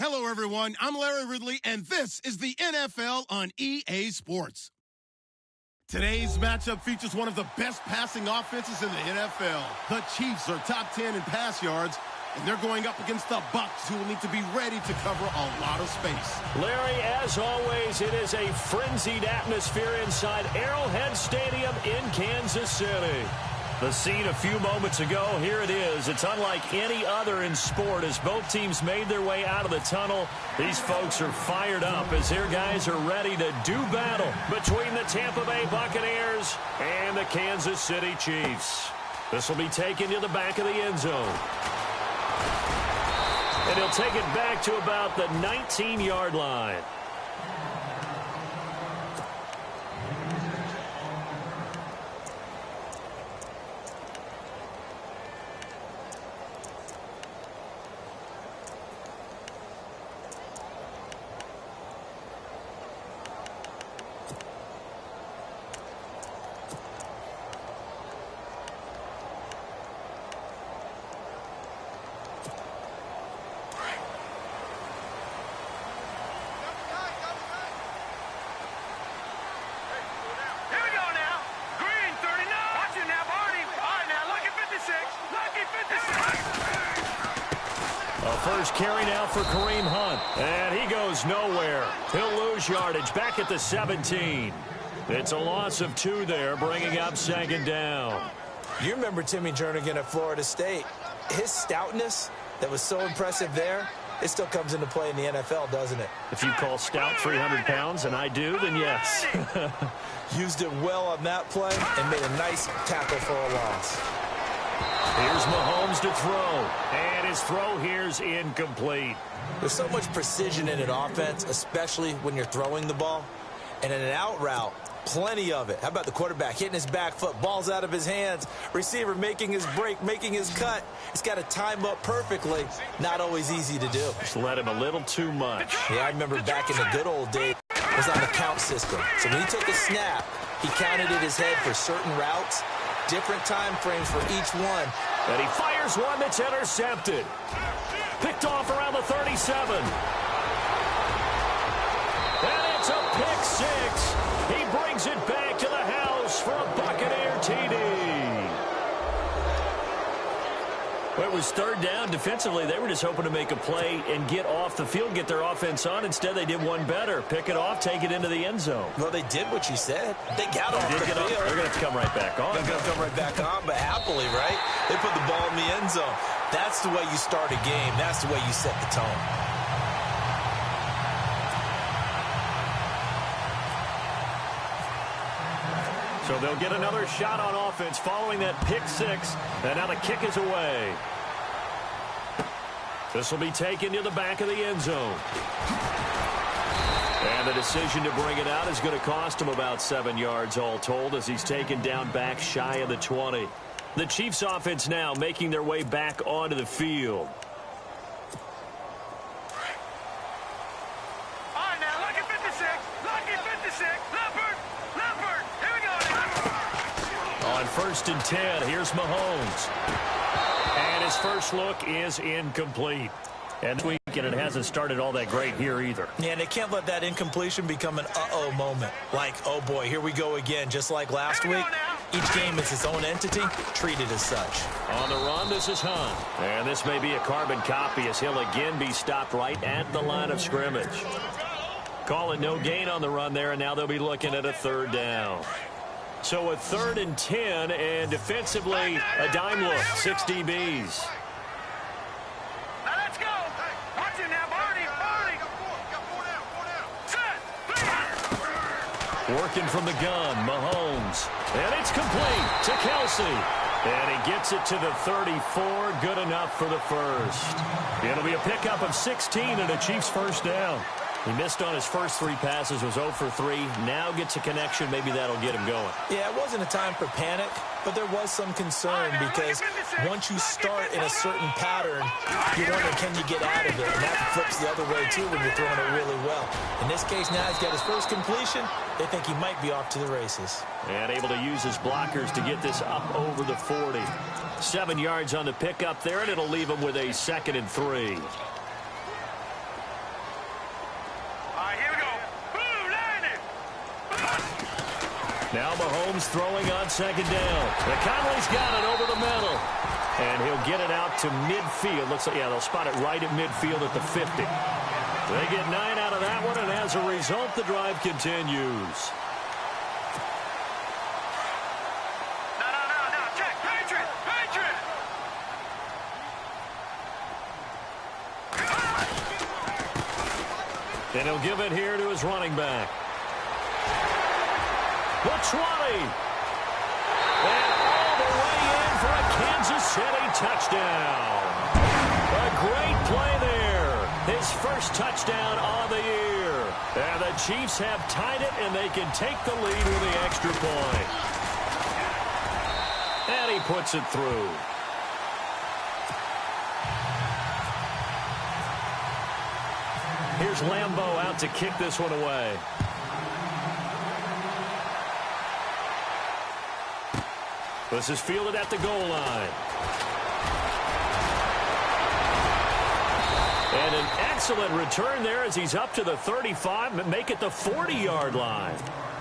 Hello, everyone. I'm Larry Ridley, and this is the NFL on EA Sports. Today's matchup features one of the best passing offenses in the NFL. The Chiefs are top 10 in pass yards, and they're going up against the Bucs, who will need to be ready to cover a lot of space. Larry, as always, it is a frenzied atmosphere inside Arrowhead Stadium in Kansas City. The scene a few moments ago, here it is. It's unlike any other in sport as both teams made their way out of the tunnel. These folks are fired up as their guys are ready to do battle between the Tampa Bay Buccaneers and the Kansas City Chiefs. This will be taken to the back of the end zone. And he'll take it back to about the 19-yard line. First carry now for Kareem Hunt. And he goes nowhere. He'll lose yardage back at the 17. It's a loss of 2 there, bringing up second down. You remember Timmy Jernigan at Florida State. His stoutness that was so impressive there, it still comes into play in the NFL, doesn't it? If you call stout 300 pounds, and I do, then yes. Used it well on that play and made a nice tackle for a loss. Here's Mahomes to throw. And his throw here's incomplete. There's so much precision in an offense, especially when you're throwing the ball. And in an out route, plenty of it. How about the quarterback hitting his back foot, ball's out of his hands, receiver making his break, making his cut. He's got to time up perfectly. Not always easy to do. Just let him a little too much. Yeah, I remember back in the good old days, it was on the count system. So when he took a snap, he counted in his head for certain routes, different time frames for each one. And he fires one that's intercepted. Picked off around the 37. And it's a pick six. He brings it back to the house for a Buccaneer TD. Well, it was third down. Defensively, they were just hoping to make a play and get off the field, get their offense on. Instead, they did one better. Pick it off, take it into the end zone. Well, they did what you said. They got off the field. They're going to have to come right back on. They're going to come right back on, but happily, right? They put the ball in the end zone. That's the way you start a game. That's the way you set the tone. So they'll get another shot on offense following that pick six. And now the kick is away. This will be taken to the back of the end zone. And the decision to bring it out is going to cost him about 7 yards all told as he's taken down back shy of the 20. The Chiefs offense now making their way back onto the field. All right, now, lucky 56. Lucky 56. Leopard. Leopard. Here we go. On 1st and 10, here's Mahomes. And his first look is incomplete. And this week, and it hasn't started all that great here either. Yeah, and they can't let that incompletion become an uh-oh moment. Like, oh boy, here we go again, just like last week. Each game is its own entity, treated as such. On the run, this is Hunt. And this may be a carbon copy as he'll again be stopped right at the line of scrimmage. Call it no gain on the run there, and now they'll be looking at a third down. So a 3rd and 10, and defensively, a dime look, 6 DBs. Now let's go. Watch it now, Barney. Working from the gun, Mahomes. And it's complete to Kelsey. And he gets it to the 34, good enough for the first. It'll be a pickup of 16 and a Chiefs first down. He missed on his first 3 passes, was 0 for 3. Now gets a connection. Maybe that'll get him going. Yeah, it wasn't a time for panic, but there was some concern because once you start in a certain pattern, you're wondering, can you get out of it? And that flips the other way, too, when you're throwing it really well. In this case, now he's got his first completion. They think he might be off to the races. And able to use his blockers to get this up over the 40. 7 yards on the pickup there, and it'll leave him with a 2nd and 3. Now Mahomes throwing on second down. McConnelly's got it over the middle. And he'll get it out to midfield. Looks like, yeah, they'll spot it right at midfield at the 50. They get 9 out of that one, and as a result, the drive continues. No. Check. Patriot. And he'll give it here to his running back. The 20. And all the way in for a Kansas City touchdown. A great play there. His first touchdown on the year. And the Chiefs have tied it, and they can take the lead with the extra point. And he puts it through. Here's Lambeau out to kick this one away. This is fielded at the goal line. And an excellent return there as he's up to the 35, make it the 40-yard line.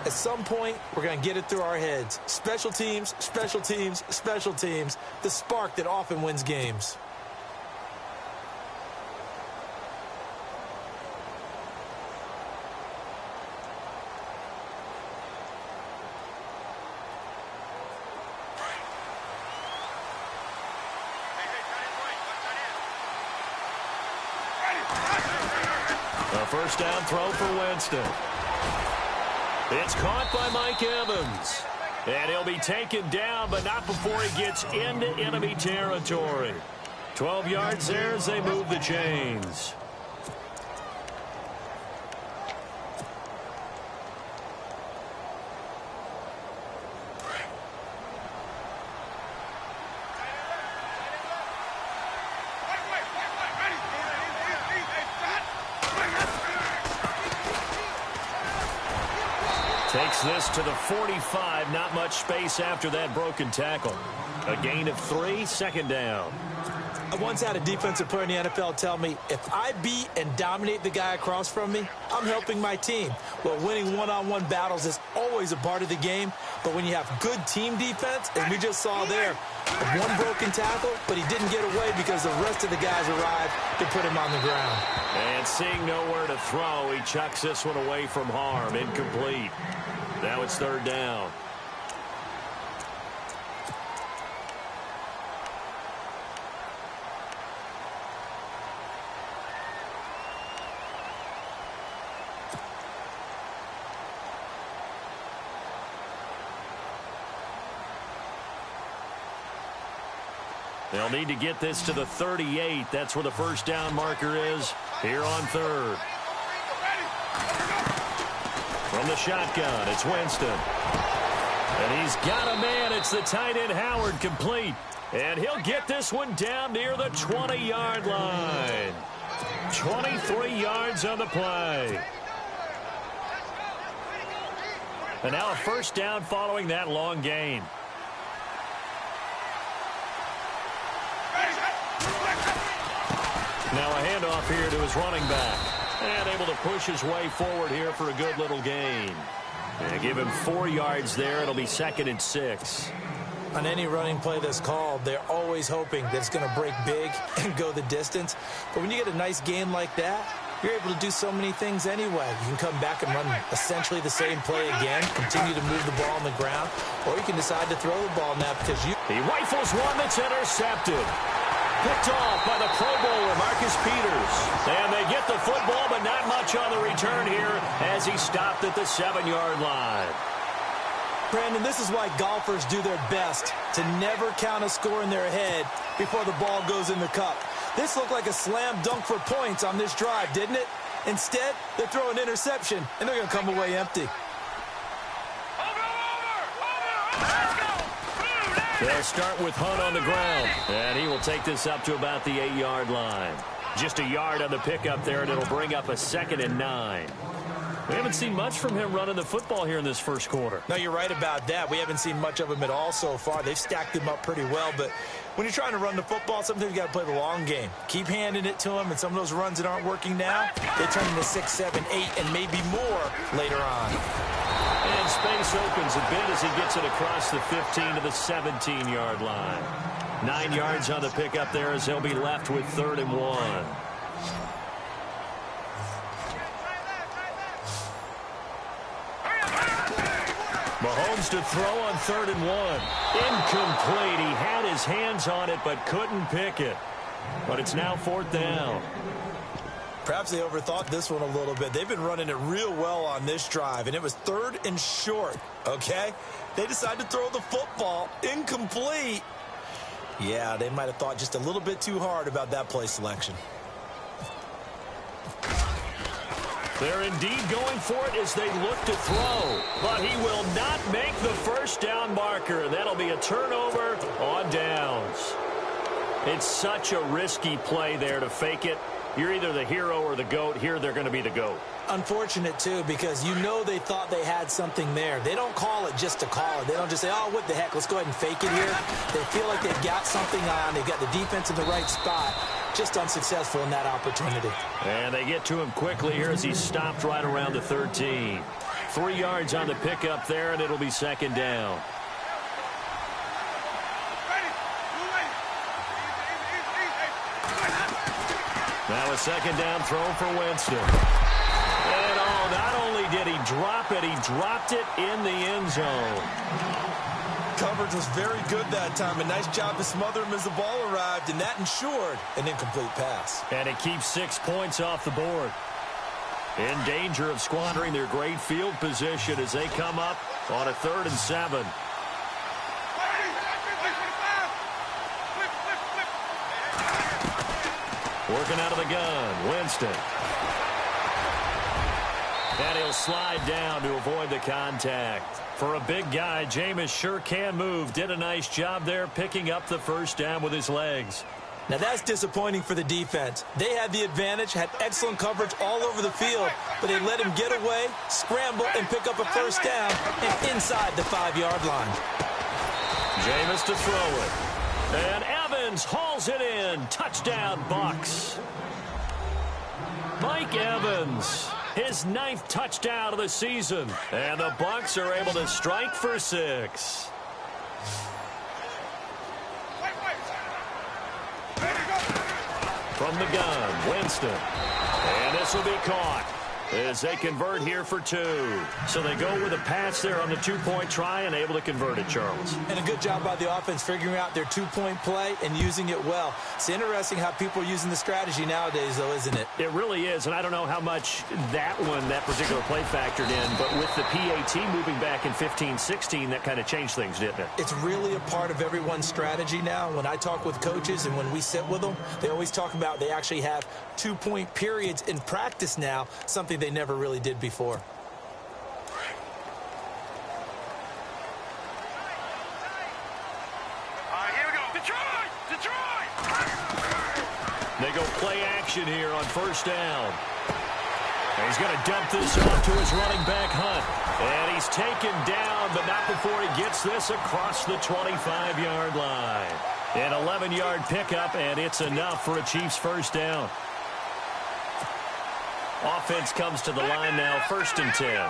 At some point, we're going to get it through our heads. Special teams, special teams, special teams. The spark that often wins games. A first down throw for Winston. It's caught by Mike Evans. And he'll be taken down, but not before he gets into enemy territory. 12 yards there as they move the chains. Takes this to the 45. Not much space after that broken tackle. A gain of 3, second down. I once had a defensive player in the NFL tell me, if I beat and dominate the guy across from me, I'm helping my team. Well, winning one-on-one battles is always a part of the game, but when you have good team defense, as we just saw there, one broken tackle, but he didn't get away because the rest of the guys arrived to put him on the ground. And seeing nowhere to throw, he chucks this one away from harm. Incomplete. Now it's third down. They'll need to get this to the 38. That's where the first down marker is here on third. From the shotgun, it's Winston. And he's got a man. It's the tight end, Howard, complete. And he'll get this one down near the 20-yard line. 23 yards on the play. And now a first down following that long gain. Now a handoff here to his running back. And able to push his way forward here for a good little gain. And give him 4 yards there. It'll be 2nd and 6. On any running play that's called, they're always hoping that it's going to break big and go the distance. But when you get a nice game like that, you're able to do so many things anyway. You can come back and run essentially the same play again, continue to move the ball on the ground, or you can decide to throw the ball now because you... He rifles one that's intercepted. Picked off by the Pro Bowler, Marcus Peters. And they get the football, but not much on the return here as he stopped at the 7-yard line. Brandon, this is why golfers do their best to never count a score in their head before the ball goes in the cup. This looked like a slam dunk for points on this drive, didn't it? Instead, they throw an interception, and they're going to come away empty. They'll start with Hunt on the ground, and he will take this up to about the 8-yard line. Just a yard on the pickup there, and it'll bring up a 2nd and 9. We haven't seen much from him running the football here in this first quarter. No, you're right about that. We haven't seen much of him at all so far. They've stacked him up pretty well, but when you're trying to run the football, sometimes you got to play the long game. Keep handing it to him, and some of those runs that aren't working now, they turn into 6, 7, 8, and maybe more later on. And space opens a bit as he gets it across the 15 to the 17-yard line. 9 yards on the pickup there as they'll be left with 3rd and 1. Mahomes to throw on 3rd and 1. Incomplete. He had his hands on it but couldn't pick it. But it's now 4th down. Perhaps they overthought this one a little bit. They've been running it real well on this drive, and it was 3rd and short, okay? They decided to throw the football. Incomplete. Yeah, they might have thought just a little bit too hard about that play selection. They're indeed going for it as they look to throw. But he will not make the first down marker. That'll be a turnover on downs. It's such a risky play there to fake it. You're either the hero or the GOAT. Here they're going to be the GOAT. Unfortunate, too, because you know they thought they had something there. They don't call it just to call it. They don't just say, oh, what the heck, let's go ahead and fake it here. They feel like they've got something on. They've got the defense in the right spot. Just unsuccessful in that opportunity. And they get to him quickly here as he's stopped right around the 13. 3 yards on the pickup there, and it'll be 2nd down. Now a 2nd down throw for Winston. And not only did he drop it, he dropped it in the end zone. Coverage was very good that time. A nice job to smother him as the ball arrived, and that ensured an incomplete pass. And it keeps 6 points off the board. In danger of squandering their great field position as they come up on a 3rd and 7. Working out of the gun, Winston. And he'll slide down to avoid the contact. For a big guy, Jameis sure can move. Did a nice job there picking up the first down with his legs. Now that's disappointing for the defense. They had the advantage, had excellent coverage all over the field, but they let him get away, scramble, and pick up a first down and inside the 5-yard line. Jameis to throw it. And Evans hauls it in. Touchdown, Bucs. Mike Evans, his 9th touchdown of the season. And the Bucs are able to strike for 6. From the gun, Winston. And this will be caught as they convert here for 2. So they go with a pass there on the 2-point try and able to convert it, Charles. And a good job by the offense figuring out their 2-point play and using it well. It's interesting how people are using the strategy nowadays, though, isn't it? It really is, and I don't know how much that particular play factored in, but with the PAT moving back in 15-16, that kind of changed things, didn't it? It's really a part of everyone's strategy now. When I talk with coaches and when we sit with them, they always talk about they actually have 2-point periods in practice now, something they never really did before. Here we go. Detroit! They go play action here on first down. And he's going to dump this off to his running back, Hunt. And he's taken down, but not before he gets this across the 25-yard line. An 11-yard pickup, and it's enough for a Chiefs first down. Offense comes to the line now, 1st and 10.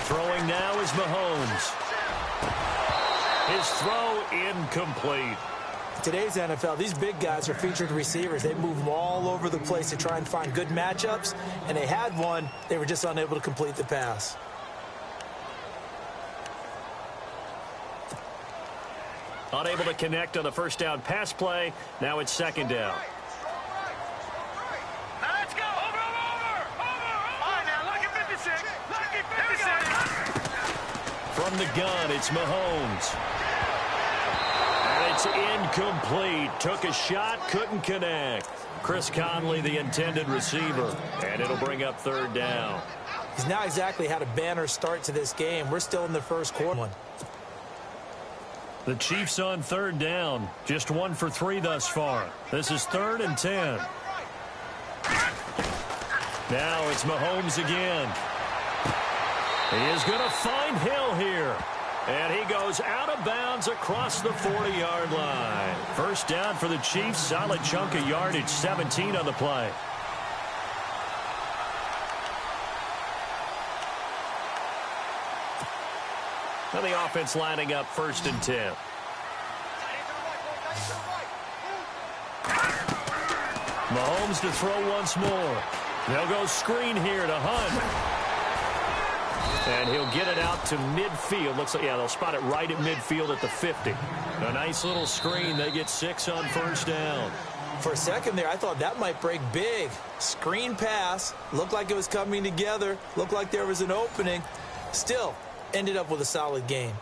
Throwing now is Mahomes. His throw incomplete. Today's NFL, these big guys are featured receivers. They move them all over the place to try and find good matchups, and they had one. They were just unable to complete the pass. Unable to connect on the first down pass play. Now it's 2nd down. Let's go. Over. All right, now, lucky 56. Lucky 56. From the gun, it's Mahomes. And it's incomplete. Took a shot, couldn't connect. Chris Conley, the intended receiver. And it'll bring up 3rd down. He's not exactly had a banner start to this game. We're still in the first quarter. The Chiefs on 3rd down. Just 1 for 3 thus far. This is 3rd and 10. Now it's Mahomes again. He is going to find Hill here. And he goes out of bounds across the 40-yard line. First down for the Chiefs. Solid chunk of yardage, 17 on the play. And the offense lining up 1st and 10. Mahomes to throw once more. They'll go screen here to Hunt. And he'll get it out to midfield. Looks like, yeah, they'll spot it right at midfield at the 50. A nice little screen. They get 6 on 1st down. For a second there, I thought that might break big. Screen pass. Looked like it was coming together. Looked like there was an opening. Still, ended up with a solid game.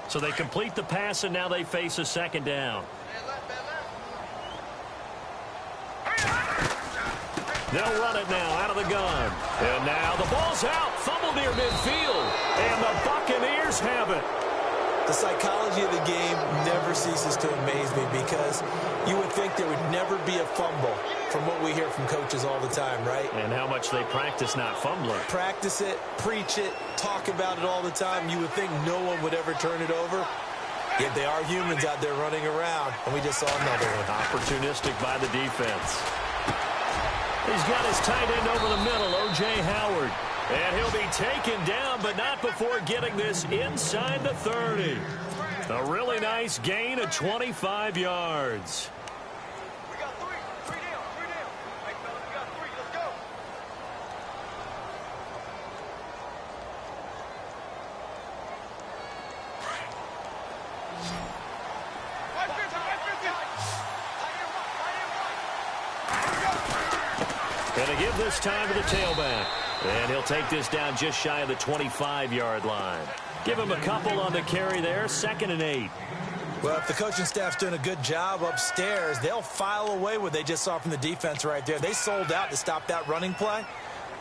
So they complete the pass, and now they face a 2nd down. They'll run it now out of the gun. And now the ball's out. Fumble near midfield. And the Buccaneers have it. The psychology of the game never ceases to amaze me because you would think there would never be a fumble from what we hear from coaches all the time, right? And how much they practice not fumbling. Practice it, preach it, talk about it all the time. You would think no one would ever turn it over. Yet they are humans out there running around, and we just saw another one. Opportunistic by the defense. He's got his tight end over the middle, O.J. Howard. And he'll be taken down, but not before getting this inside the 30. A really nice gain of 25 yards. We got 3. 3 down. 3 down. Hey, fellas, we got 3. Let's go. Gonna give this time to the tailback. And he'll take this down just shy of the 25-yard line. Give him a couple on the carry there. 2nd and 8. Well, if the coaching staff's doing a good job upstairs, they'll file away what they just saw from the defense right there. They sold out to stop that running play.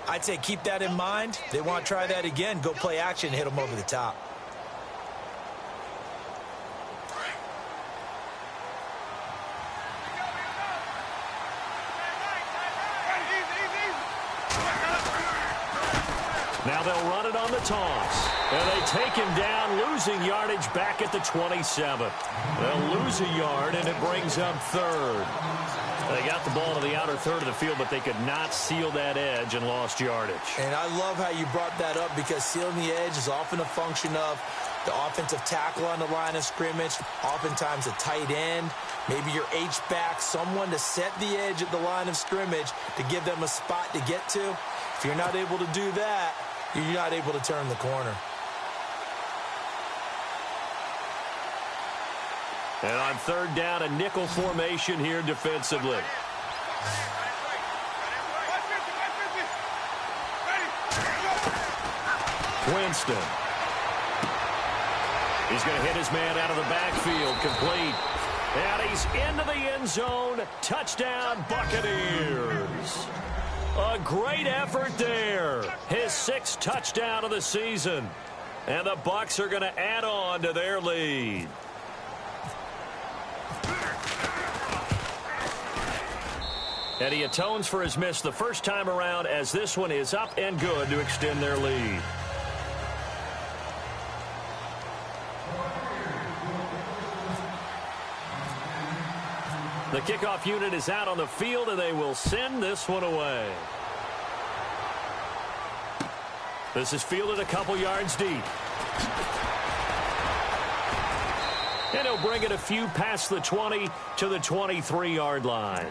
I'd say keep that in mind. They want to try that again. Go play action and hit them over the top. Now they'll run it on the toss. And they take him down, losing yardage back at the 27. They'll lose a yard, and it brings up 3rd. They got the ball to the outer 3rd of the field, but they could not seal that edge and lost yardage. And I love how you brought that up because sealing the edge is often a function of the offensive tackle on the line of scrimmage, oftentimes a tight end, maybe your H-back, someone to set the edge at the line of scrimmage to give them a spot to get to. If you're not able to do that, you're not able to turn the corner. And on 3rd down, a nickel formation here defensively. Winston. He's going to hit his man out of the backfield, complete. And he's into the end zone. Touchdown, Buccaneers. A great effort there. His 6th touchdown of the season. And the Bucs are going to add on to their lead. And he atones for his miss the first time around as this one is up and good to extend their lead. The kickoff unit is out on the field, and they will send this one away. This is fielded a couple yards deep. And he'll bring it a few past the 20 to the 23-yard line.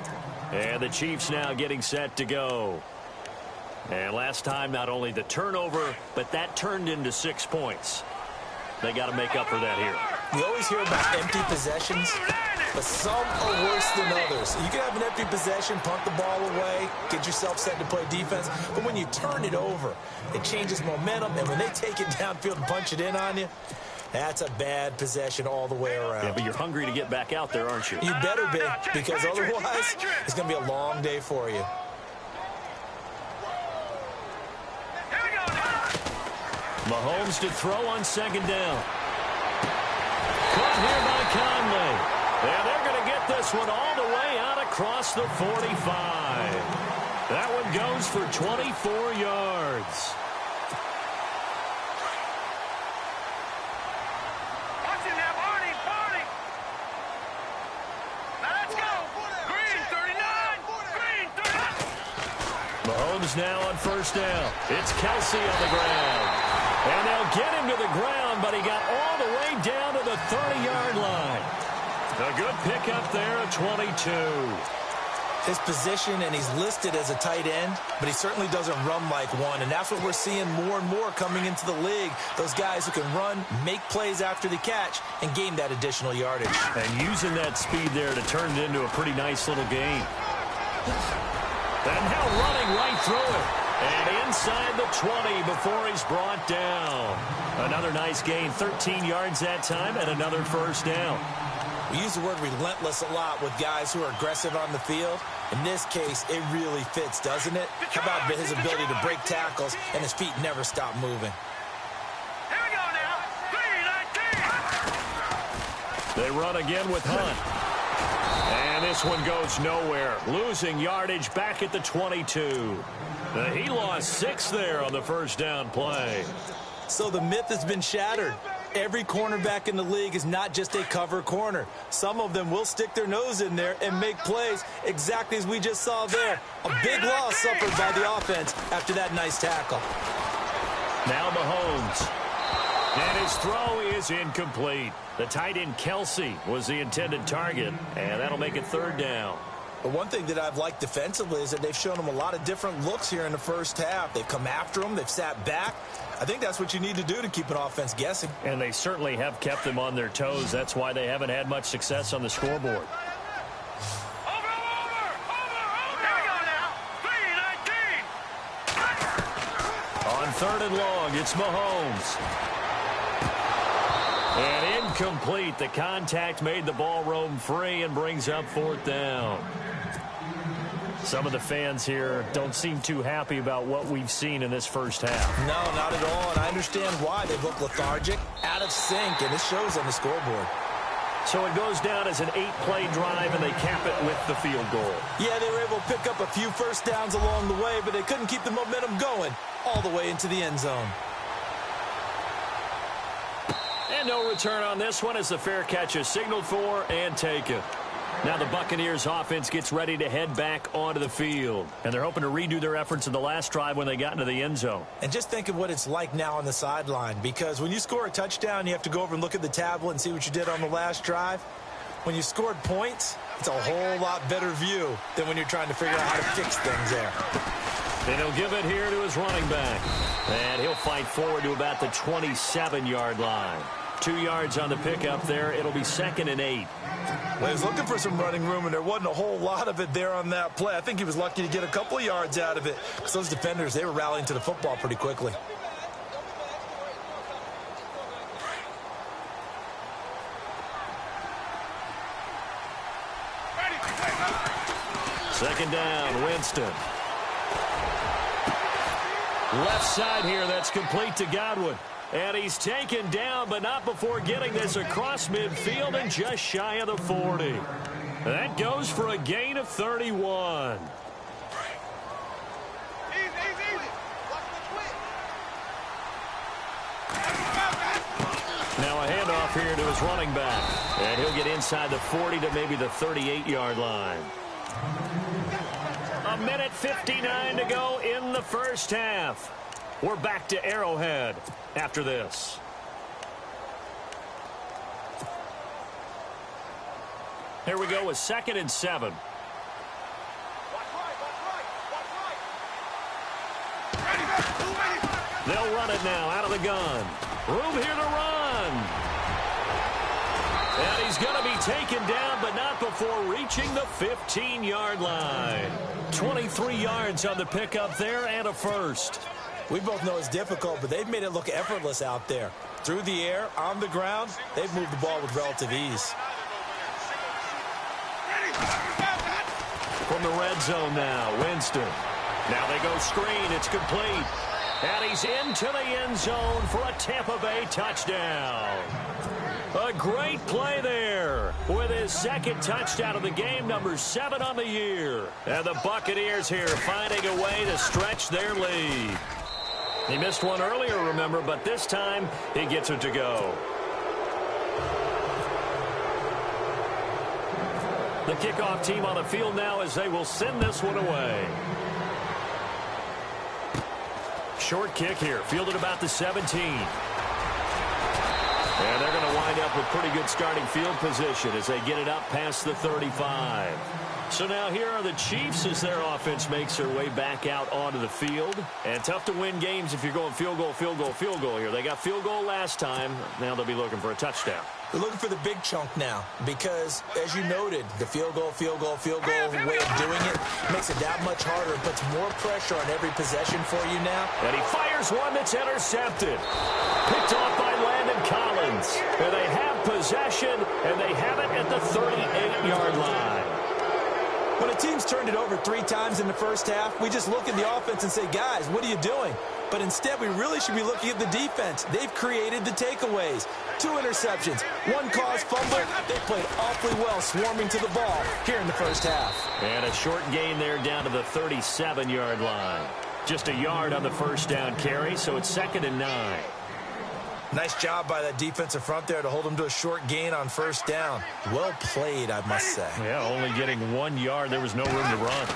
And the Chiefs now getting set to go. And last time, not only the turnover, but that turned into 6 points. They got to make up for that here. We always hear about empty possessions, but some are worse than others. You can have an empty possession, punt the ball away, get yourself set to play defense, but when you turn it over, it changes momentum, and when they take it downfield and punch it in on you, that's a bad possession all the way around. Yeah, but you're hungry to get back out there, aren't you? You better be, because otherwise, it's going to be a long day for you. Mahomes to throw on 2nd down. Caught here by Conley. And they're going to get this one all the way out across the 45. That one goes for 24 yards. Watch it now, Barney, Barney. Now let's go. Green, 39. Green, 39. Mahomes now on first down. It's Kelsey on the ground. And they'll get him to the ground, but he got all the way down to the 30-yard line. A good pickup there at 22. His position, and he's listed as a tight end, but he certainly doesn't run like one, and that's what we're seeing more and more coming into the league. Those guys who can run, make plays after the catch, and gain that additional yardage. And using that speed there to turn it into a pretty nice little game. And now running right through it. And inside the 20 before he's brought down. Another nice gain, 13 yards that time, and another first down. We use the word relentless a lot with guys who are aggressive on the field. In this case, it really fits, doesn't it? How about his ability to break tackles and his feet never stop moving? Here we go now. 3-19. They run again with Hunt. And this one goes nowhere. Losing yardage back at the 22. He lost 6 there on the first down play. So the myth has been shattered. Every cornerback in the league is not just a cover corner. Some of them will stick their nose in there and make plays exactly as we just saw there. A big loss suffered by the offense after that nice tackle. Now Mahomes. And his throw is incomplete. The tight end Kelsey was the intended target, and that'll make it third down. But one thing that I've liked defensively is that they've shown him a lot of different looks here in the first half. They've come after him. They've sat back. I think that's what you need to do to keep an offense guessing. And they certainly have kept them on their toes. That's why they haven't had much success on the scoreboard. Over. Here we go now. 3-19. On third and long, it's Mahomes. And incomplete. The contact made the ball roam free and brings up fourth down. Some of the fans here don't seem too happy about what we've seen in this first half. No, not at all, and I understand why. They look lethargic, out of sync, and it shows on the scoreboard. So it goes down as an 8-play drive, and they cap it with the field goal. Yeah, they were able to pick up a few first downs along the way, but they couldn't keep the momentum going all the way into the end zone. And no return on this one as the fair catch is signaled for and taken. Now the Buccaneers offense gets ready to head back onto the field. And they're hoping to redo their efforts in the last drive when they got into the end zone. And just think of what it's like now on the sideline, because when you score a touchdown, you have to go over and look at the tablet and see what you did on the last drive. When you scored points, it's a whole lot better view than when you're trying to figure out how to fix things there. And he'll give it here to his running back. And he'll fight forward to about the 27-yard line. 2 yards on the pickup there. It'll be 2nd and 8. Well, he was looking for some running room, and there wasn't a whole lot of it there on that play. I think he was lucky to get a couple of yards out of it, because those defenders, they were rallying to the football pretty quickly. Second down, Winston. Left side here, that's complete to Godwin. And he's taken down, but not before getting this across midfield and just shy of the 40. That goes for a gain of 31. Now a handoff here to his running back. And he'll get inside the 40 to maybe the 38-yard line. 1:59 to go in the first half. We're back to Arrowhead after this. Here we go with 2nd and 7. They'll run it now out of the gun. Room here to run. And he's going to be taken down, but not before reaching the 15-yard line. 23 yards on the pickup there and a first. We both know it's difficult, but they've made it look effortless out there. Through the air, on the ground, they've moved the ball with relative ease. From the red zone now, Winston. Now they go screen. It's complete. And he's into the end zone for a Tampa Bay touchdown. A great play there with his second touchdown of the game, number 7 on the year. And the Buccaneers here finding a way to stretch their lead. He missed one earlier, remember, but this time he gets it to go. The kickoff team on the field now as they will send this one away. Short kick here, fielded about the 17. And they're going to wind up with pretty good starting field position as they get it up past the 35. So now here are the Chiefs as their offense makes their way back out onto the field. And tough to win games if you're going field goal, field goal, field goal here. They got field goal last time. Now they'll be looking for a touchdown. They're looking for the big chunk now because, as you noted, the field goal way of doing it makes it that much harder. It puts more pressure on every possession for you now. And he fires one that's intercepted. Picked off by Landon Collins. And they have possession, and they have it at the 38-yard line. When a team's turned it over 3 times in the first half, we just look at the offense and say, guys, what are you doing? But instead, we really should be looking at the defense. They've created the takeaways. 2 interceptions, 1 caused fumble. They played awfully well swarming to the ball here in the first half. And a short gain there down to the 37-yard line. Just a yard on the first down carry, so it's 2nd and 9. Nice job by that defensive front there to hold them to a short gain on first down. Well played, I must say. Yeah, only getting 1 yard. There was no room to run.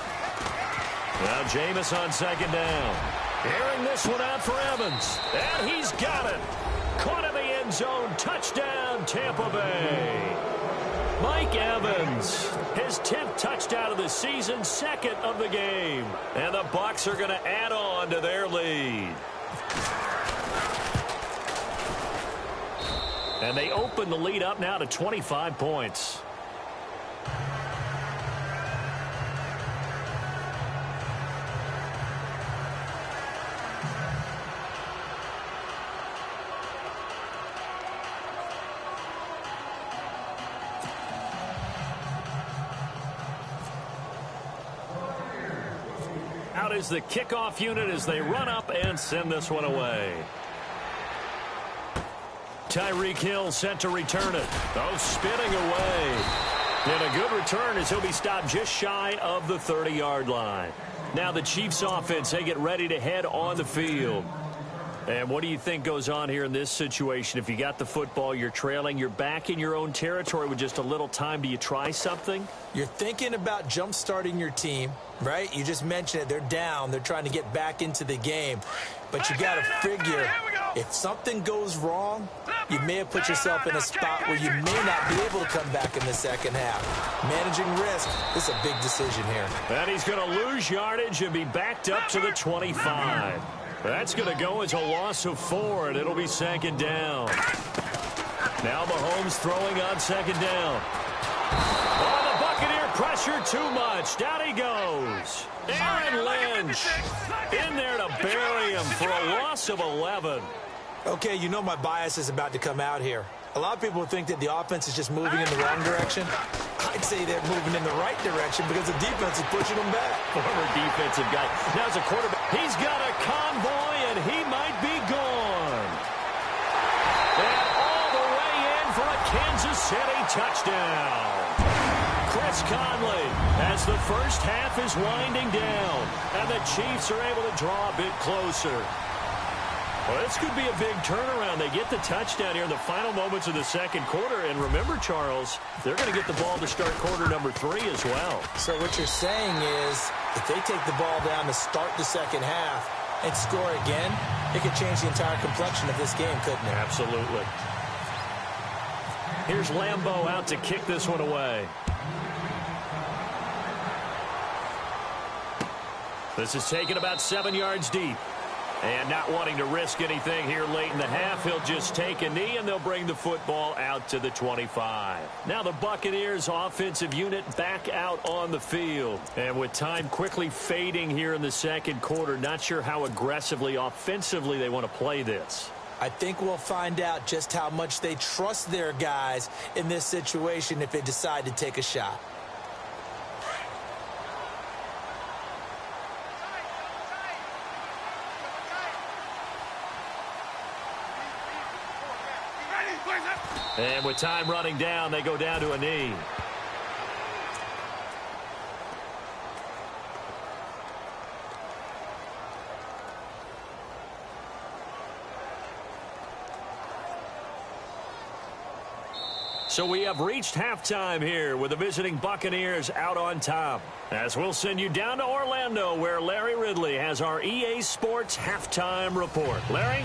Now Jameis on 2nd down. Airing this one out for Evans. And he's got it. Caught in the end zone. Touchdown, Tampa Bay. Mike Evans, his 10th touchdown of the season, 2nd of the game. And the Bucs are going to add on to their lead. And they open the lead up now to 25 points. Out is the kickoff unit as they run up and send this one away. Tyreek Hill set to return it. Oh, spinning away. And a good return as he'll be stopped just shy of the 30-yard line. Now the Chiefs offense, they get ready to head on the field. And what do you think goes on here in this situation? If you got the football, you're trailing, you're back in your own territory with just a little time. Do you try something? You're thinking about jump-starting your team, right? You just mentioned it. They're down. They're trying to get back into the game. But you got to figure if something goes wrong, you may have put yourself in a spot where you may not be able to come back in the second half. Managing risk, this is a big decision here. And he's going to lose yardage and be backed up to the 25. That's going to go as a loss of 4, and it'll be 2nd down. Now Mahomes throwing on 2nd down. Oh, the Buccaneer pressure too much. Down he goes. Aaron Lynch in there to bury him for a loss of 11. Okay, you know my bias is about to come out here. A lot of people think that the offense is just moving in the wrong direction. I'd say they're moving in the right direction because the defense is pushing them back. Former defensive guy. Now as a quarterback, he's got a convoy, and he might be gone. And all the way in for a Kansas City touchdown. Chris Conley as the first half is winding down, and the Chiefs are able to draw a bit closer. Well, this could be a big turnaround. They get the touchdown here in the final moments of the second quarter. And remember, Charles, they're going to get the ball to start quarter number 3 as well. So what you're saying is if they take the ball down to start the second half and score again, it could change the entire complexion of this game, couldn't it? Absolutely. Here's Lambeau out to kick this one away. This is taken about 7 yards deep. And not wanting to risk anything here late in the half, he'll just take a knee, and they'll bring the football out to the 25. Now the Buccaneers offensive unit back out on the field. And with time quickly fading here in the second quarter, not sure how aggressively, offensively they want to play this. I think we'll find out just how much they trust their guys in this situation if they decide to take a shot. And with time running down, they go down to a knee. So we have reached halftime here with the visiting Buccaneers out on top. As we'll send you down to Orlando where Larry Ridley has our EA Sports halftime report. Larry?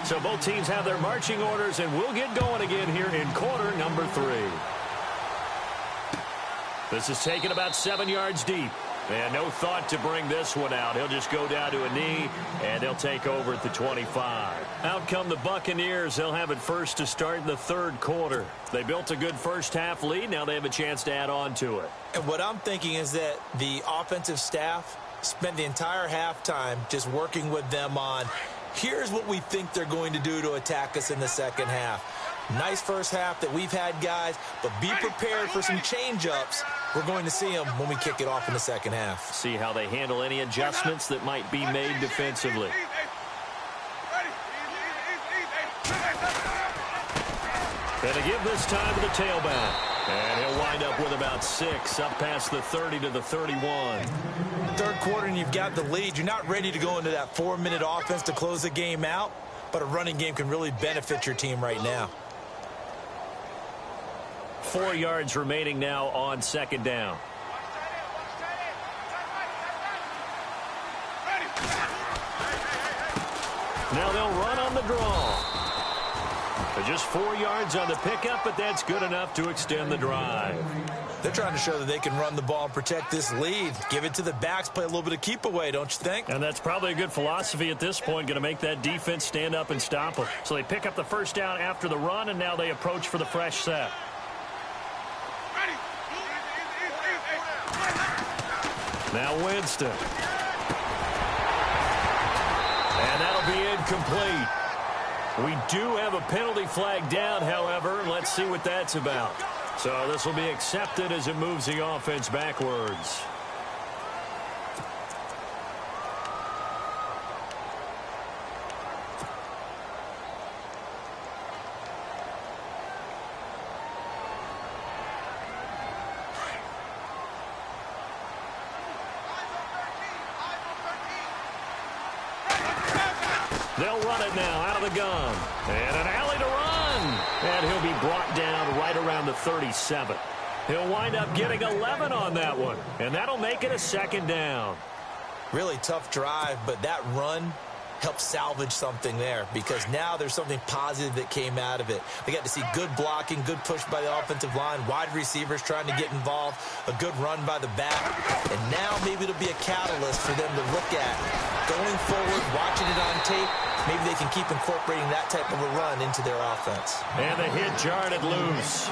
So both teams have their marching orders, and we'll get going again here in quarter number 3. This is taken about 7 yards deep. And no thought to bring this one out. He'll just go down to a knee, and they'll take over at the 25. Out come the Buccaneers. They'll have it first to start in the third quarter. They built a good first-half lead. Now they have a chance to add on to it. And what I'm thinking is that the offensive staff spent the entire halftime just working with them on here's what we think they're going to do to attack us in the second half. Nice first half that we've had, guys, but be prepared for some change-ups. We're going to see them when we kick it off in the second half. See how they handle any adjustments that might be made defensively. And to give this time to the tailback. And he'll wind up with about 6, up past the 30 to the 31. Third quarter and you've got the lead. You're not ready to go into that 4-minute offense to close the game out, but a running game can really benefit your team right now. 4 yards remaining now on second down. Now they'll run on the draw. Just 4 yards on the pickup, but that's good enough to extend the drive. They're trying to show that they can run the ball and protect this lead. Give it to the backs, play a little bit of keep away, don't you think? And that's probably a good philosophy at this point, going to make that defense stand up and stop them. So they pick up the first down after the run, and now they approach for the fresh set. Now Winston. And that'll be incomplete. We do have a penalty flag down, however. Let's see what that's about. So this will be accepted as it moves the offense backwards. They'll run it now out of the gun. And an alley to run. And he'll be brought down right around the 37. He'll wind up getting 11 on that one. And that'll make it a second down. Really tough drive, but that run helped salvage something there because now there's something positive that came out of it. They got to see good blocking, good push by the offensive line, wide receivers trying to get involved, a good run by the back, and now maybe it'll be a catalyst for them to look at going forward, watching it on tape. Maybe they can keep incorporating that type of a run into their offense. And the hit jarred it loose.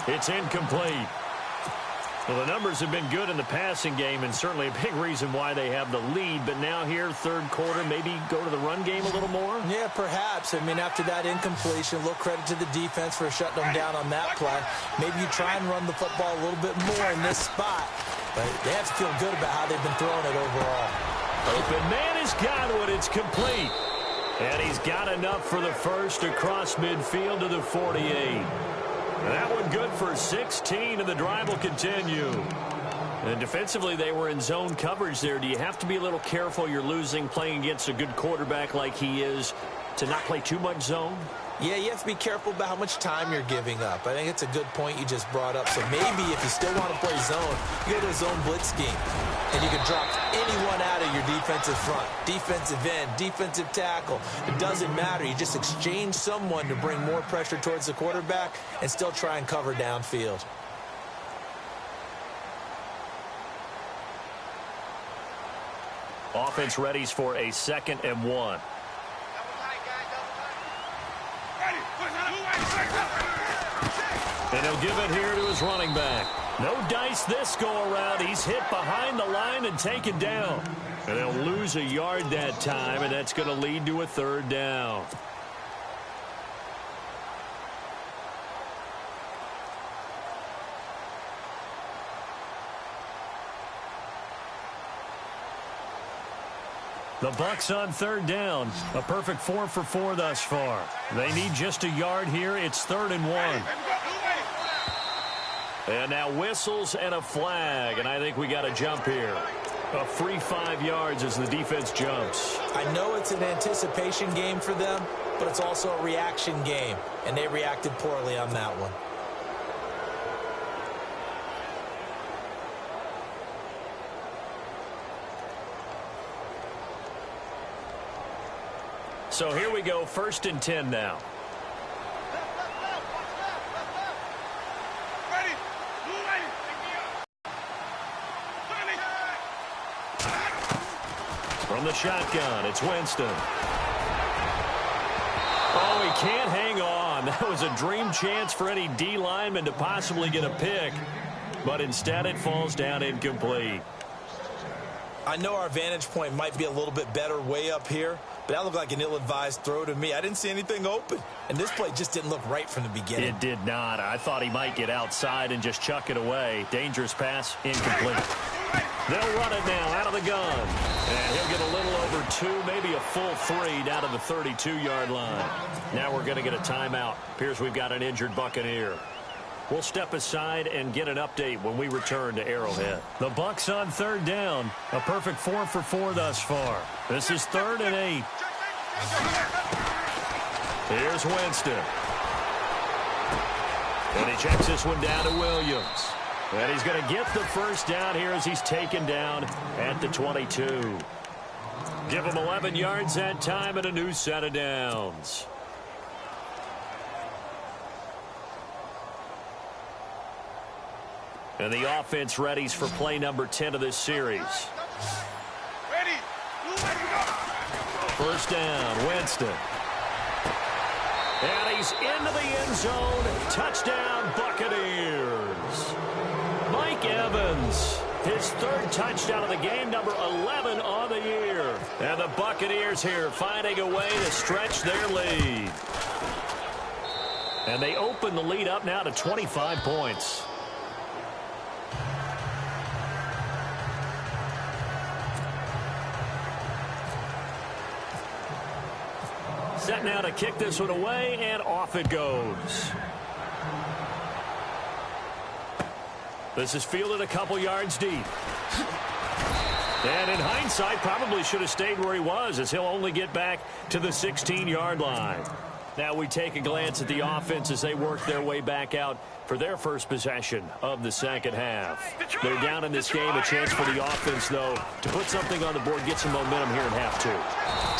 It's incomplete. Well, the numbers have been good in the passing game, and certainly a big reason why they have the lead. But now here, third quarter, maybe go to the run game a little more? Yeah, perhaps. I mean, after that incompletion, a little credit to the defense for shutting them down on that play. Maybe you try and run the football a little bit more in this spot. But they have to feel good about how they've been throwing it overall. Open man has got it. It's complete. And he's got enough for the first across midfield to the 48. That one good for 16, and the drive will continue. And defensively, they were in zone coverage there. Do you have to be a little careful? You're losing playing against a good quarterback like he is to not play too much zone? Yeah, you have to be careful about how much time you're giving up. I think it's a good point you just brought up. So maybe if you still want to play zone, you go to a zone blitz scheme. And you can drop anyone out of your defensive front, defensive end, defensive tackle. It doesn't matter. You just exchange someone to bring more pressure towards the quarterback and still try and cover downfield. Offense readies for a 2nd and 1. And he'll give it here to his running back. No dice this go-around. He's hit behind the line and taken down. And they'll lose a yard that time, and that's going to lead to a third down. The Bucs on third down. A perfect 4 for 4 thus far. They need just a yard here. It's 3rd and 1. And now whistles and a flag, and I think we got a jump here. A free 5 yards as the defense jumps. I know it's an anticipation game for them, but it's also a reaction game, and they reacted poorly on that one. So here we go, 1st and 10 now. From the shotgun, it's Winston. Oh, he can't hang on. That was a dream chance for any D lineman to possibly get a pick. But instead it falls down incomplete. I know our vantage point might be a little bit better way up here, but that looked like an ill-advised throw to me. I didn't see anything open, and this play just didn't look right from the beginning. It did not. I thought he might get outside and just chuck it away. Dangerous pass, incomplete. They'll run it now out of the gun. And he'll get a little over 2, maybe a full 3 down to the 32-yard line. Now we're going to get a timeout. Appears we've got an injured Buccaneer. We'll step aside and get an update when we return to Arrowhead. The Bucs on third down. A perfect 4 for 4 thus far. This is 3rd and 8. Here's Winston. And he checks this one down to Williams. And he's going to get the first down here as he's taken down at the 22. Give him 11 yards that time and a new set of downs. And the offense readies for play number 10 of this series. First down, Winston. And he's into the end zone. Touchdown, Buccaneers. Mike Evans, his 3rd touchdown of the game, number 11 on the year. And the Buccaneers here finding a way to stretch their lead. And they open the lead up now to 25 points. Set now to kick this one away, and off it goes. This is fielded a couple yards deep. And in hindsight, probably should have stayed where he was, as he'll only get back to the 16-yard line. Now we take a glance at the offense as they work their way back out for their first possession of the second half. They're down in this game. A chance for the offense, though, to put something on the board, get some momentum here in half 2.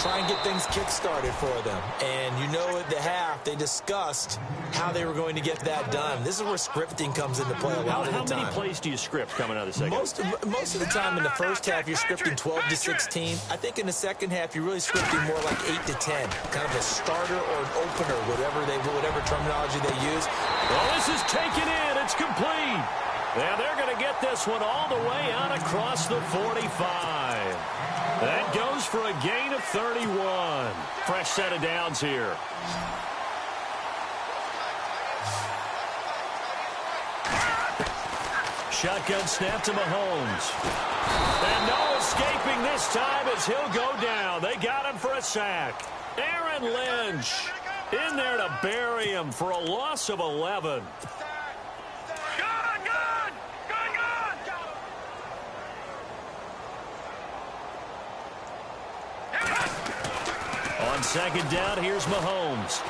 Try and get things kick-started for them. And you know at the half, they discussed how they were going to get that done. This is where scripting comes into play a lot of the time. How many plays do you script coming out of the second? Most of the time in the first half, you're scripting 12 to 16. I think in the second half, you're really scripting more like 8 to 10. Kind of a starter or an opener, whatever terminology they use. Well, this is taken in. It's complete. And they're going to get this one all the way out across the 45. That goes for a gain of 31. Fresh set of downs here. Shotgun snap to Mahomes. And no escaping this time as he'll go down. They got him for a sack. Aaron Lynch in there to bury him for a loss of 11. On second down, here's Mahomes.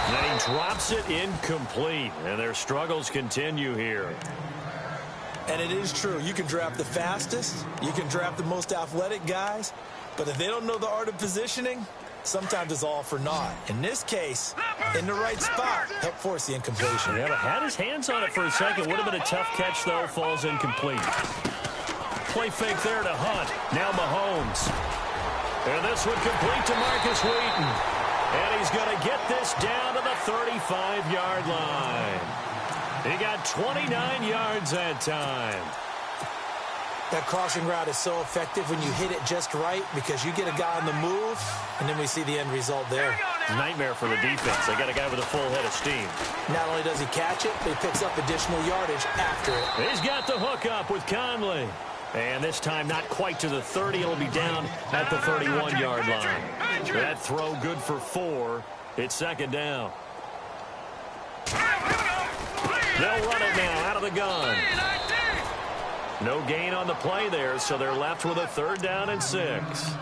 Then he drops it incomplete, and their struggles continue here. And it is true. You can draft the fastest. You can draft the most athletic guys. But if they don't know the art of positioning, sometimes it's all for naught. In this case, in the right spot, help force the incompletion. Yeah, but had his hands on it for a second. Would have been a tough catch, though. Falls incomplete. Play fake there to Hunt. Now Mahomes. And this one complete to Marcus Wheaton. And he's going to get this down to the 35-yard line. He got 29 yards that time. That crossing route is so effective when you hit it just right because you get a guy on the move, and then we see the end result there. Nightmare for the defense. They got a guy with a full head of steam. Not only does he catch it, but he picks up additional yardage after it. He's got the hook up with Conley. And this time not quite to the 30. It'll be down at the 31-yard line. That throw good for 4. It's second down. They'll run it now out of the gun. No gain on the play there, so they're left with a 3rd down and 6.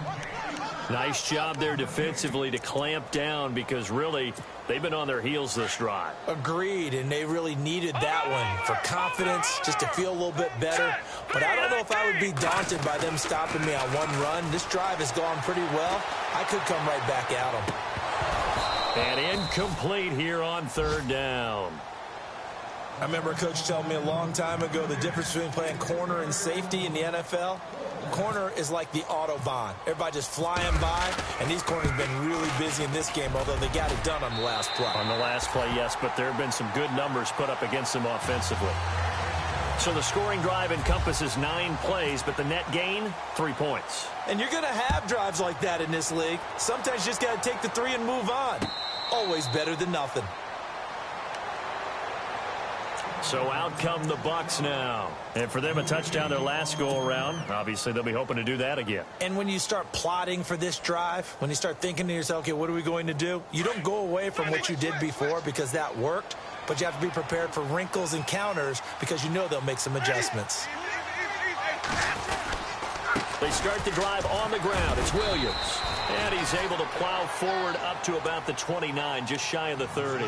Nice job there defensively to clamp down because really they've been on their heels this drive. Agreed, and they really needed that one for confidence, just to feel a little bit better. But I don't know if I would be daunted by them stopping me on one run. This drive has gone pretty well. I could come right back at them. And incomplete here on 3rd down. I remember a coach telling me a long time ago the difference between playing corner and safety in the NFL. Corner is like the Autobahn. Everybody just flying by, and these corners have been really busy in this game, although they got it done on the last play. On the last play, yes, but there have been some good numbers put up against them offensively. So the scoring drive encompasses 9 plays, but the net gain, 3 points. And you're going to have drives like that in this league. Sometimes you just got to take the 3 and move on. Always better than nothing. So out come the Bucs now. And for them, a touchdown their last go-around. Obviously, they'll be hoping to do that again. And when you start plotting for this drive, when you start thinking to yourself, okay, what are we going to do? You don't go away from what you did before because that worked, but you have to be prepared for wrinkles and counters because you know they'll make some adjustments. They start the drive on the ground. It's Williams. And he's able to plow forward up to about the 29, just shy of the 30.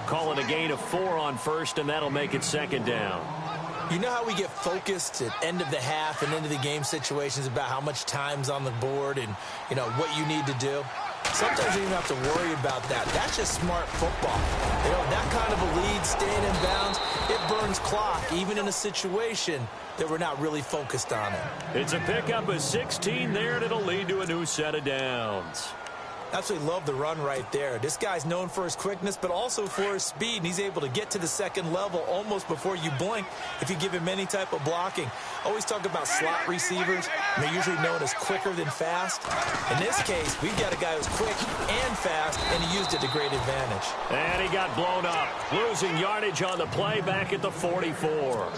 Calling a gain of 4 on 1st, and that'll make it 2nd down. You know how we get focused at end of the half and into the game situations about how much time's on the board and, you know, what you need to do? Sometimes you don't even have to worry about that. That's just smart football. You know, that kind of a lead, staying in bounds, it burns clock, even in a situation that we're not really focused on it. It's a pickup of 16 there, and it'll lead to a new set of downs. Absolutely love the run right there. This guy's known for his quickness, but also for his speed, and he's able to get to the 2nd level almost before you blink if you give him any type of blocking. Always talk about slot receivers, and they're usually known as quicker than fast. In this case, we've got a guy who's quick and fast, and he used it to great advantage. And he got blown up, losing yardage on the play back at the 44.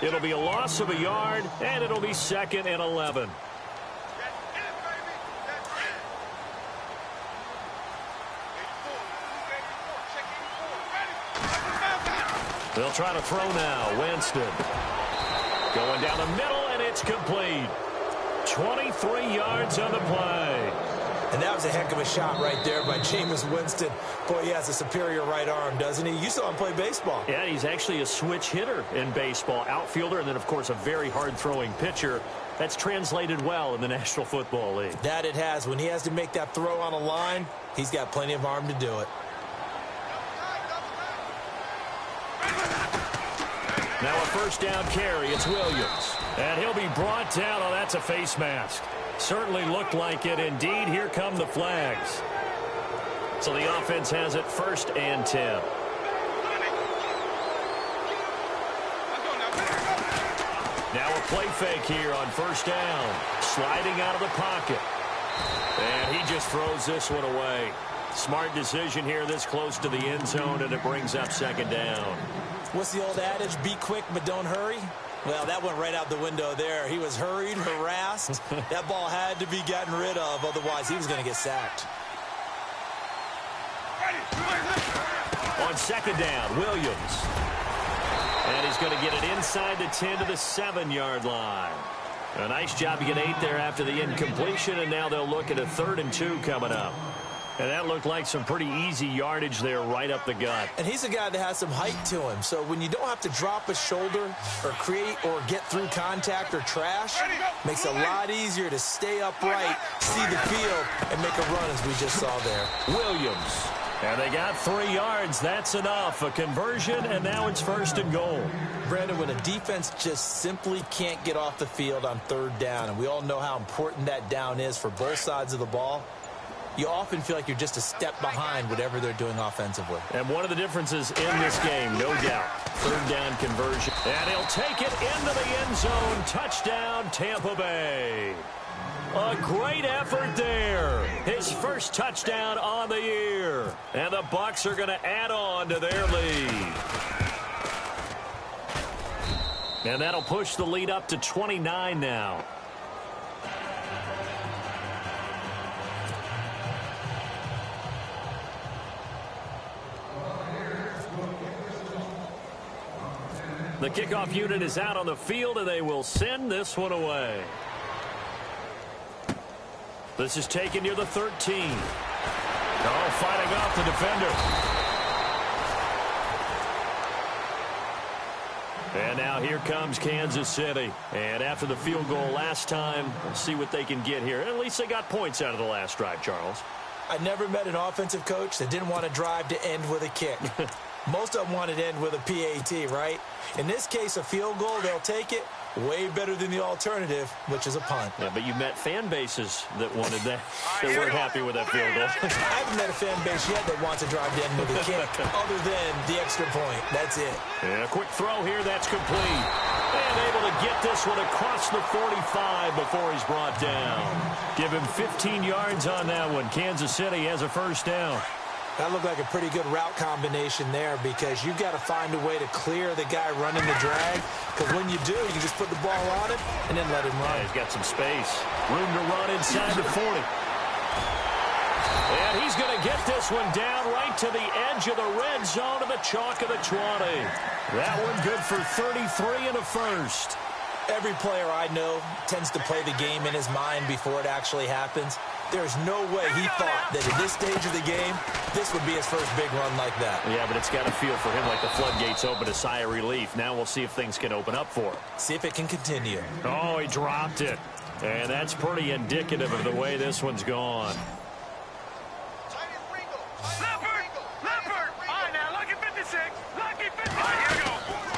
It'll be a loss of a yard, and it'll be 2nd and 11. They'll try to throw now. Winston going down the middle, and it's complete. 23 yards on the play. And that was a heck of a shot right there by Jameis Winston. Boy, he has a superior right arm, doesn't he? You saw him play baseball. Yeah, he's actually a switch hitter in baseball. Outfielder, and then, of course, a very hard-throwing pitcher. That's translated well in the National Football League. That it has. When he has to make that throw on a line, he's got plenty of arm to do it. Now a 1st down carry. It's Williams. And he'll be brought down. Oh, that's a face mask. Certainly looked like it. Indeed, here come the flags. So the offense has it 1st and 10. Now a play fake here on 1st down. Sliding out of the pocket. And he just throws this one away. Smart decision here this close to the end zone, and it brings up 2nd down. What's the old adage? Be quick, but don't hurry. Well, that went right out the window there. He was hurried, harassed. That ball had to be gotten rid of, otherwise he was going to get sacked. On 2nd down, Williams. And he's going to get it inside the 10 to the 7-yard line. A nice job to get 8 there after the incompletion, and now they'll look at a 3rd and 2 coming up. And that looked like some pretty easy yardage there right up the gut. And he's a guy that has some height to him. So when you don't have to drop a shoulder or create or get through contact or trash, makes it a lot easier to stay upright, see the field, and make a run as we just saw there. Williams. And they got 3 yards. That's enough. A conversion, and now it's 1st and goal. Brandon, when a defense just simply can't get off the field on 3rd down, and we all know how important that down is for both sides of the ball, you often feel like you're just a step behind whatever they're doing offensively. And one of the differences in this game, no doubt, third down conversion. And he'll take it into the end zone. Touchdown, Tampa Bay. A great effort there. His first touchdown on the year. And the Bucs are going to add on to their lead. And that'll push the lead up to 29 now. The kickoff unit is out on the field, and they will send this one away. This is taken near the 13. Oh, fighting off the defender. And now here comes Kansas City. And after the field goal last time, we'll see what they can get here. At least they got points out of the last drive, Charles. I never met an offensive coach that didn't want to drive to end with a kick. Most of them wanted to end with a PAT, right? In this case, a field goal, they'll take it. Way better than the alternative, which is a punt. Yeah, but you met fan bases that wanted that. They weren't happy with that field goal. I haven't met a fan base yet that wants to drive to end with a kick, other than the extra point. That's it. Yeah, a quick throw here. That's complete. And able to get this one across the 45 before he's brought down. Give him 15 yards on that one. Kansas City has a first down. That looked like a pretty good route combination there because you've got to find a way to clear the guy running the drag. Because when you do, you just put the ball on him and then let him run. Yeah, he's got some space. Room to run inside the 40. And he's going to get this one down right to the edge of the red zone of the chalk of the 20. That one good for 33 and a first. Every player I know tends to play the game in his mind before it actually happens. There's no way he thought that at this stage of the game, this would be his first big run like that. Yeah, but it's got to feel for him like the floodgates open, a sigh of relief. Now we'll see if things can open up for him. See if it can continue. Oh, he dropped it. And that's pretty indicative of the way this one's gone. Leopard! Leopard! All right, now, lucky 56. Lucky 56. All right, here we go.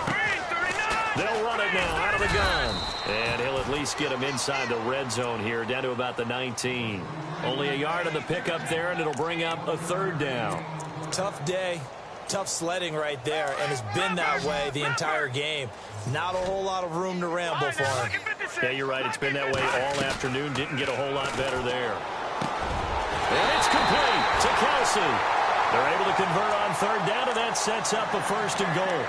Green, 39. They'll run it now out of the gun. And he'll at least get him inside the red zone here, down to about the 19. Only a yard on the pickup there, and it'll bring up a third down. Tough day. Tough sledding right there, and it's been that way the entire game. Not a whole lot of room to ramble for him. Yeah, you're right. It's been that way all afternoon. Didn't get a whole lot better there. And it's complete to Kelsey. They're able to convert on third down, and that sets up a first and goal.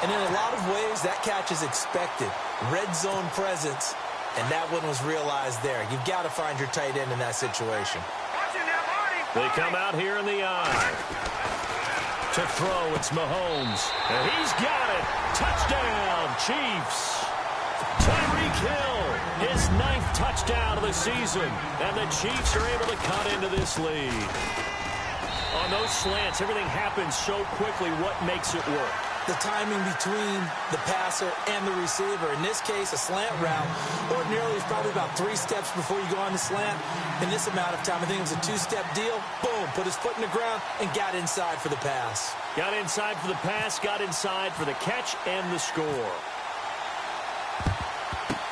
And in a lot of ways, that catch is expected. Red zone presence, and that one was realized there. You've got to find your tight end in that situation. They come out here in the eye. To throw, it's Mahomes. And he's got it. Touchdown, Chiefs. Tyreek Hill, his 9th touchdown of the season. And the Chiefs are able to cut into this lead. On those slants, everything happens so quickly. What makes it work? The timing between the passer and the receiver. In this case, a slant route. Ordinarily, it's probably about 3 steps before you go on the slant. In this amount of time, I think it was a 2-step deal. Boom, put his foot in the ground and got inside for the pass. Got inside for the pass, got inside for the catch and the score.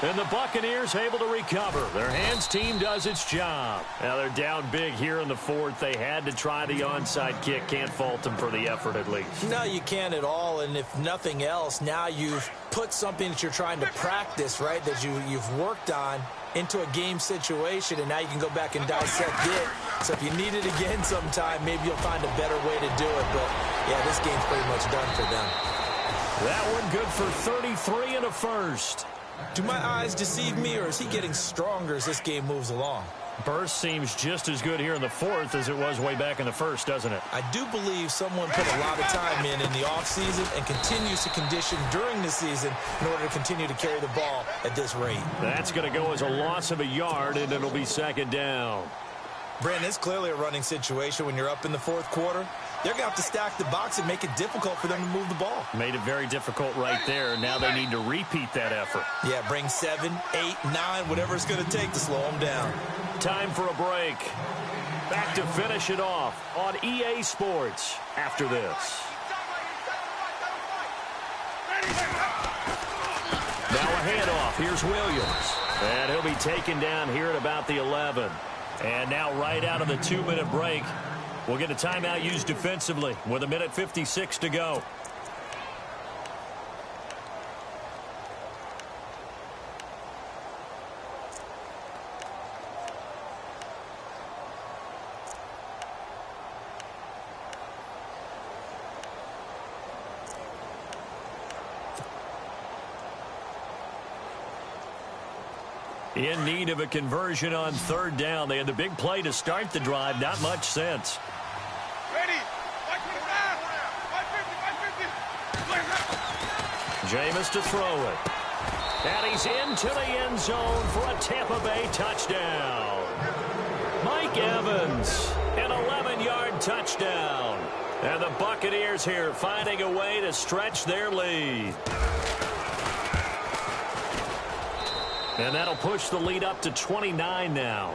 And the Buccaneers able to recover. Their hands team does its job. Now they're down big here in the 4th. They had to try the onside kick. Can't fault them for the effort at least. No, you can't at all. And if nothing else, now you've put something that you're trying to practice, right, that you've worked on into a game situation, and now you can go back and dissect it. So if you need it again sometime, maybe you'll find a better way to do it. But, yeah, this game's pretty much done for them. That one good for 33 and a first. Do my eyes deceive me, or is he getting stronger as this game moves along? Burst seems just as good here in the 4th as it was way back in the 1st, doesn't it? I do believe someone put a lot of time in the offseason and continues to condition during the season in order to continue to carry the ball at this rate. That's going to go as a loss of a yard, and it'll be second down. Brandon, it's clearly a running situation when you're up in the 4th quarter. They're going to have to stack the box and make it difficult for them to move the ball. Made it very difficult right there. Now they need to repeat that effort. Yeah, bring 7, 8, 9, whatever it's going to take to slow them down. Time for a break. Back to finish it off on EA Sports after this. Now a handoff. Here's Williams. And he'll be taken down here at about the 11. And now right out of the 2-minute break, we'll get a timeout used defensively with 1:56 to go. In need of a conversion on 3rd down. They had the big play to start the drive. Not much sense. Ready. Jameis to throw it. And he's into the end zone for a Tampa Bay touchdown. Mike Evans, an 11-yard touchdown. And the Buccaneers here finding a way to stretch their lead. And that'll push the lead up to 29 now.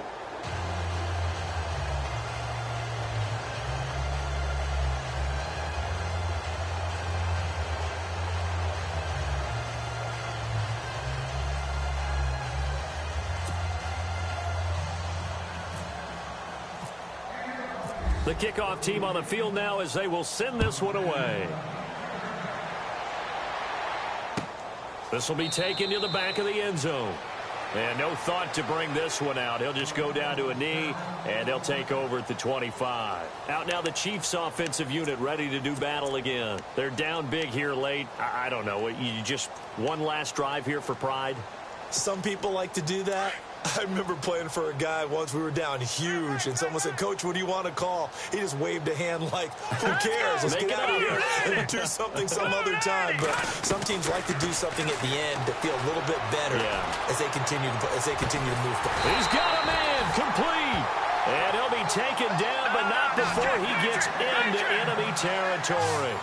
The kickoff team on the field now as they will send this one away. This will be taken to the back of the end zone. And no thought to bring this one out. He'll just go down to a knee, and they'll take over at the 25. Out now the Chiefs offensive unit ready to do battle again. They're down big here late. I don't know. You just one last drive here for pride? Some people like to do that. I remember playing for a guy once. We were down huge, and someone said, "Coach, what do you want to call?" He just waved a hand like, "Who cares? Let's get out of here and do something some other time." But some teams like to do something at the end to feel a little bit better as they continue to move. He's got a man complete, and he'll be taken down, but not before he gets into enemy territory.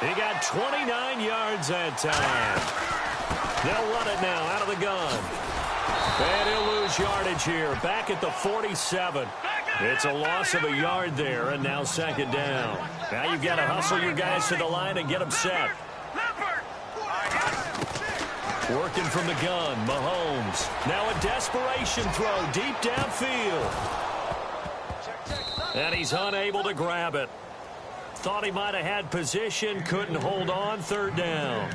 He got 29 yards that time. They'll run it now out of the gun. And he'll lose yardage here. Back at the 47. It's a loss of a yard there, and now 2nd down. Now you've got to hustle your guys to the line and get them set. Working from the gun, Mahomes. Now a desperation throw deep downfield. And he's unable to grab it. Thought he might have had position, couldn't hold on. 3rd down.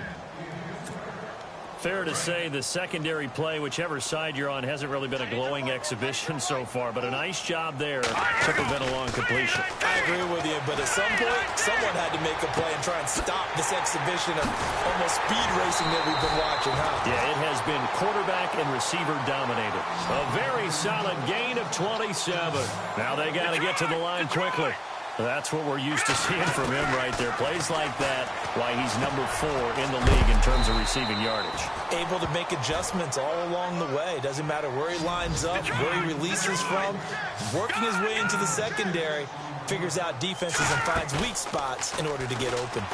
Fair to say the secondary play, whichever side you're on, hasn't really been a glowing exhibition so far, but a nice job there to prevent a long completion. I agree with you, but at some point, someone had to make a play and try and stop this exhibition of almost speed racing that we've been watching, huh? Yeah, it has been quarterback and receiver dominated. A very solid gain of 27. Now they got to get to the line quickly. That's what we're used to seeing from him right there. Plays like that, why he's number 4 in the league in terms of receiving yardage. Able to make adjustments all along the way. Doesn't matter where he lines up, where he releases from. Working his way into the secondary. Figures out defenses and finds weak spots in order to get open.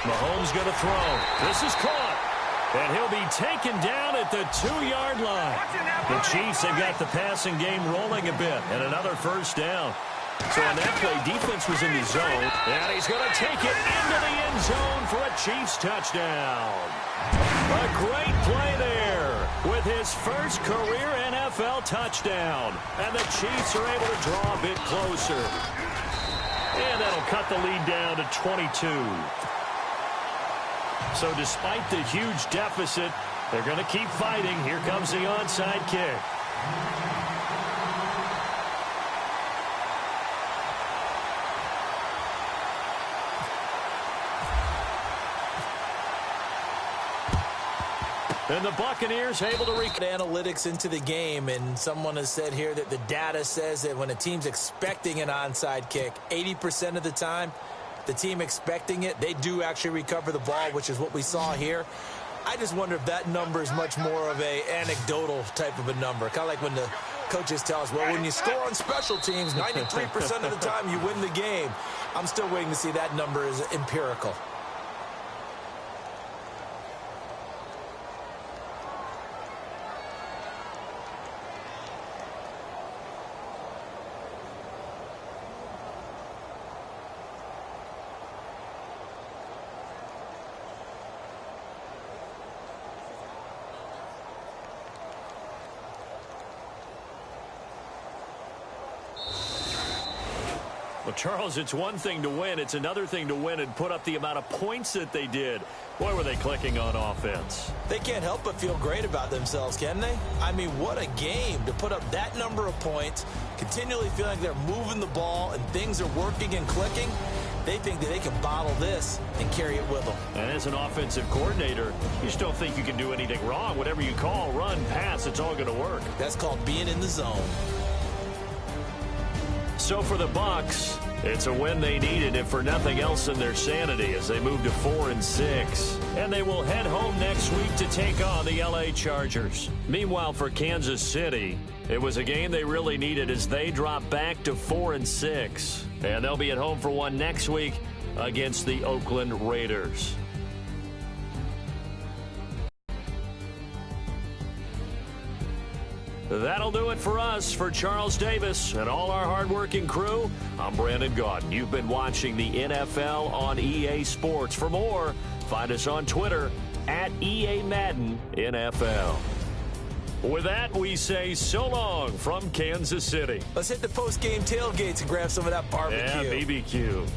Mahomes going to throw. This is caught. And he'll be taken down at the 2-yard line. The Chiefs have got the passing game rolling a bit. And another 1st down. So on that play, defense was in the zone, and he's going to take it into the end zone for a Chiefs touchdown. A great play there with his first career NFL touchdown, and the Chiefs are able to draw a bit closer. And that'll cut the lead down to 22. So despite the huge deficit, they're going to keep fighting. Here comes the onside kick. And the Buccaneers able to analytics into the game, and someone has said here that the data says that when a team's expecting an onside kick, 80% of the time, the team expecting it, they do actually recover the ball, which is what we saw here. I just wonder if that number is much more of a anecdotal type of a number, kind of like when the coaches tell us, well, when you score on special teams, 93% of the time you win the game. I'm still waiting to see that number is empirical. Charles, it's one thing to win. It's another thing to win and put up the amount of points that they did. Boy, were they clicking on offense. They can't help but feel great about themselves, can they? I mean, what a game to put up that number of points, continually feeling like they're moving the ball and things are working and clicking. They think that they can bottle this and carry it with them. And as an offensive coordinator, you just don't think you can do anything wrong. Whatever you call, run, pass, it's all going to work. That's called being in the zone. So for the Bucs, it's a win they needed, if for nothing else in their sanity, as they move to 4-6. And they will head home next week to take on the LA Chargers. Meanwhile, for Kansas City, it was a game they really needed as they drop back to 4-6. And they'll be at home for one next week against the Oakland Raiders. That'll do it for us. For Charles Davis and all our hardworking crew, I'm Brandon Gaudin. You've been watching the NFL on EA Sports. For more, find us on Twitter at EA Madden NFL. With that, we say so long from Kansas City. Let's hit the post-game tailgates and grab some of that barbecue. Yeah, BBQ.